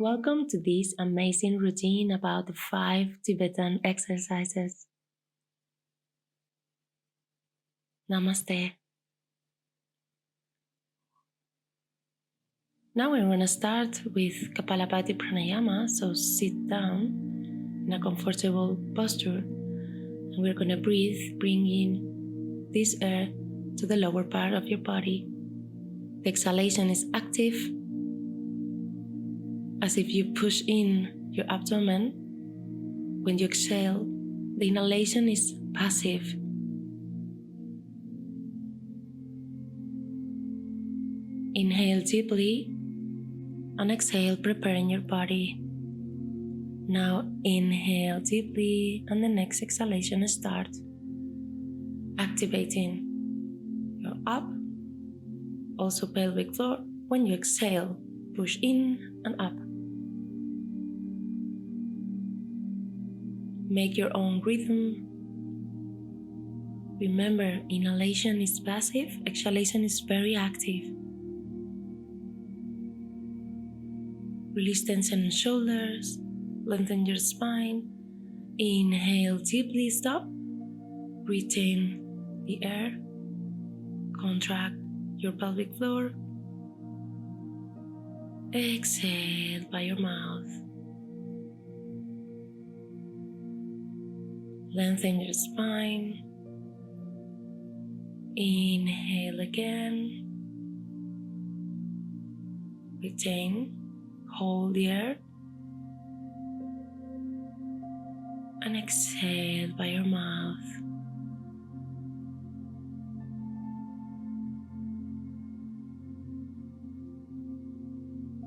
welcome to this amazing routine about the 5 Tibetan exercises. Namaste. Now we're going to start with Kapalabhati Pranayama, so sit down in a comfortable posture, and we're going to breathe, bringing this air to the lower part of your body. The exhalation is active, as if you push in your abdomen. When you exhale, the inhalation is passive. Inhale deeply and exhale, preparing your body. Now inhale deeply, and the next exhalation start activating your up, also pelvic floor. When you exhale, push in and up. Make your own rhythm. Remember, inhalation is passive, exhalation is very active. Release tension in shoulders, lengthen your spine. Inhale deeply, stop. Retain the air. Contract your pelvic floor. Exhale by your mouth. Lengthen your spine. Inhale again. Retain. Hold the air. And exhale by your mouth.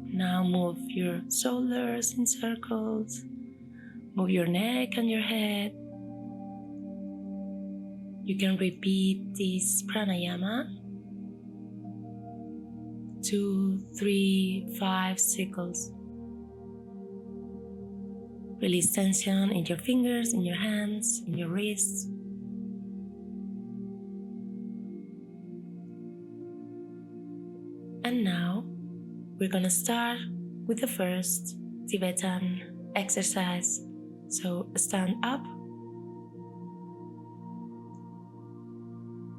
Now move your shoulders in circles. Move your neck and your head. You can repeat this pranayama 2, 3, 5 cycles. Release tension in your fingers, in your hands, in your wrists. And now we're gonna start with the first Tibetan exercise. So stand up.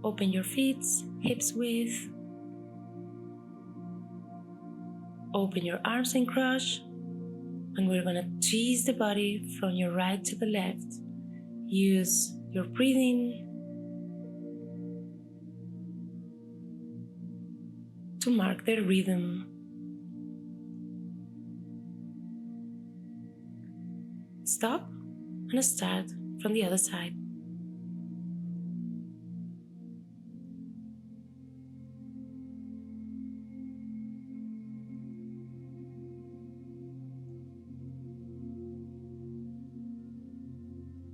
Open your feet, hips width. Open your arms and cross. And we're gonna twist the body from your right to the left. Use your breathing to mark the rhythm. Stop and start from the other side.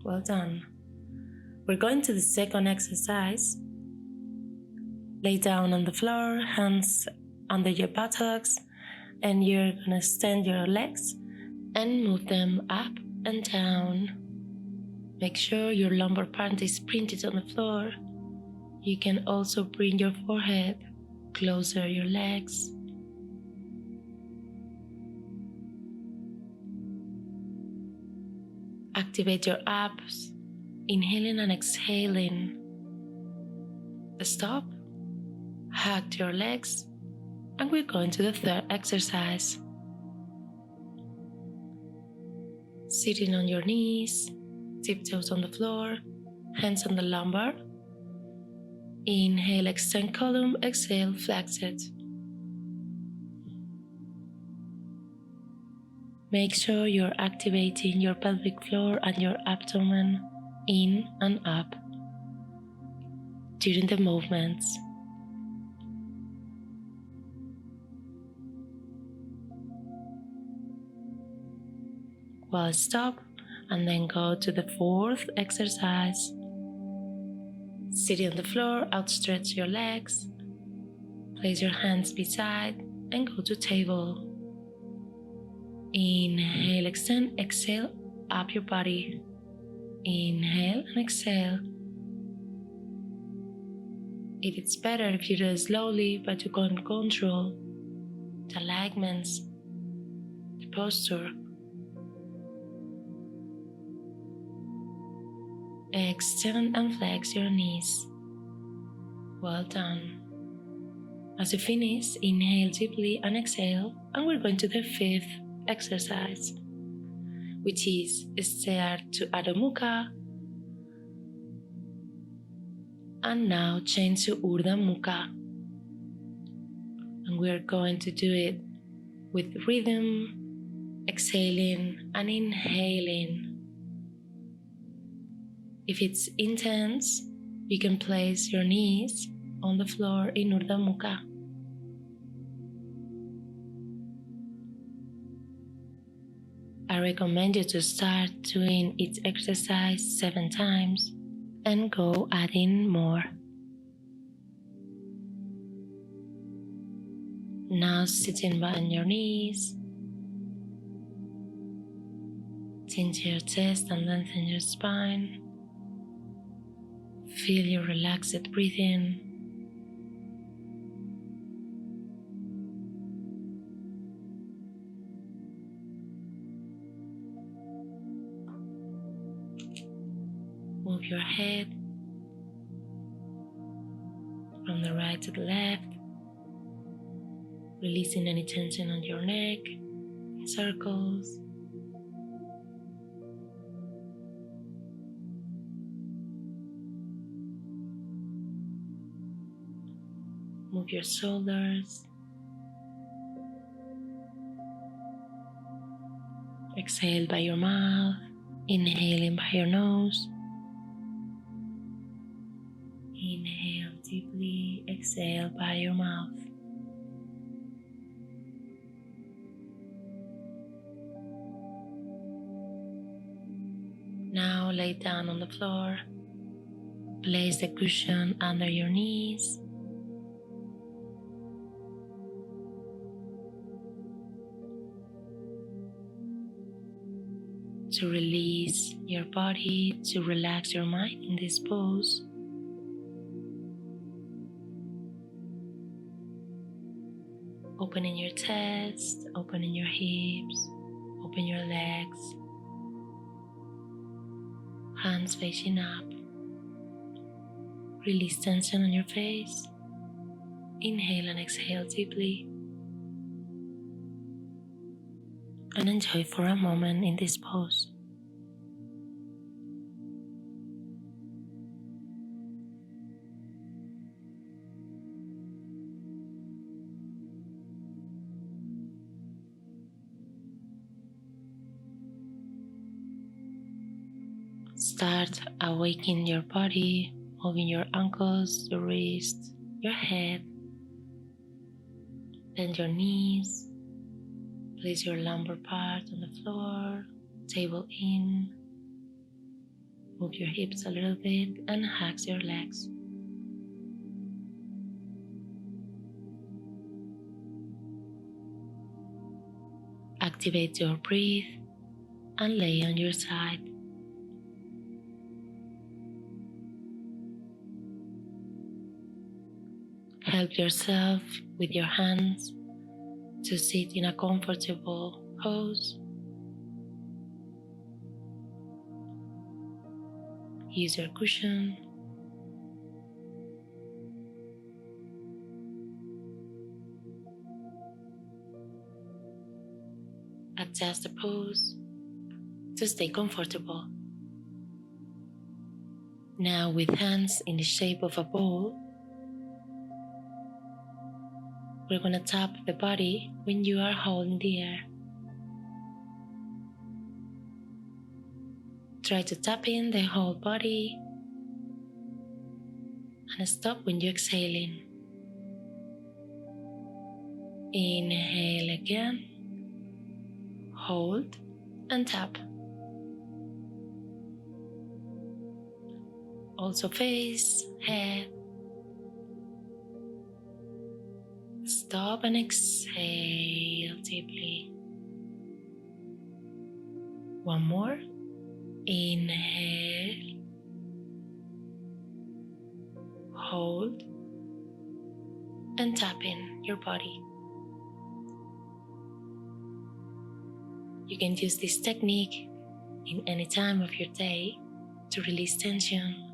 Well done. We're going to the second exercise. Lay down on the floor, hands under your buttocks, and you're gonna extend your legs and move them up and down. Make sure your lumbar part is printed on the floor. You can also bring your forehead closer to your legs. Activate your abs, inhaling and exhaling. Stop, hug your legs, and we're going to the third exercise. Sitting on your knees, tiptoes on the floor, hands on the lumbar. Inhale, extend column, exhale, flex it. Make sure you're activating your pelvic floor and your abdomen in and up during the movements. Well, stop and then go to the fourth exercise. Sitting on the floor, outstretch your legs. Place your hands beside and go to table. Inhale, extend, exhale, up your body. Inhale and exhale. It's better if you do it slowly, but you can control the alignments, the posture. Extend and flex your knees. Well done. As you finish, inhale deeply and exhale, and we're going to the fifth exercise, which is start to Adho Mukha, and now change to Urdhva Mukha. And we're going to do it with rhythm, exhaling and inhaling. If it's intense, you can place your knees on the floor in Urdhva Mukha. I recommend you to start doing each exercise 7 times and go adding more. Now sitting on your knees, tinge your chest and lengthen your spine. Feel your relaxed breathing. Move your head from the right to the left, releasing any tension on your neck in circles. Move your shoulders. Exhale by your mouth, inhaling by your nose. Inhale deeply, exhale by your mouth. Now lay down on the floor. Place the cushion under your knees. To release your body, to relax your mind in this pose. Opening your chest, opening your hips, open your legs. Hands facing up. Release tension on your face. Inhale and exhale deeply. And enjoy for a moment in this pose. Start awakening your body, moving your ankles, your wrists, your head, bend your knees, place your lumbar part on the floor, table in, move your hips a little bit and hug your legs. Activate your breath and lay on your side. Help yourself with your hands to sit in a comfortable pose. Use your cushion. Adjust the pose to stay comfortable. Now, with hands in the shape of a bowl, we're going to tap the body when you are holding the air. Try to tap in the whole body and stop when you're exhaling. Inhale again, hold and tap. Also face, head. Stop and exhale deeply. One more. Inhale. Hold. And tap in your body. You can use this technique in any time of your day to release tension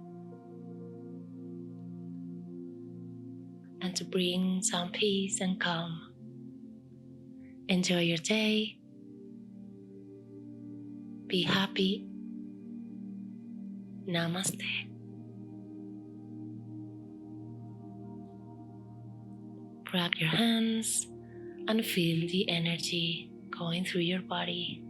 and to bring some peace and calm. Enjoy your day. Be happy. Namaste. Grab your hands and feel the energy going through your body.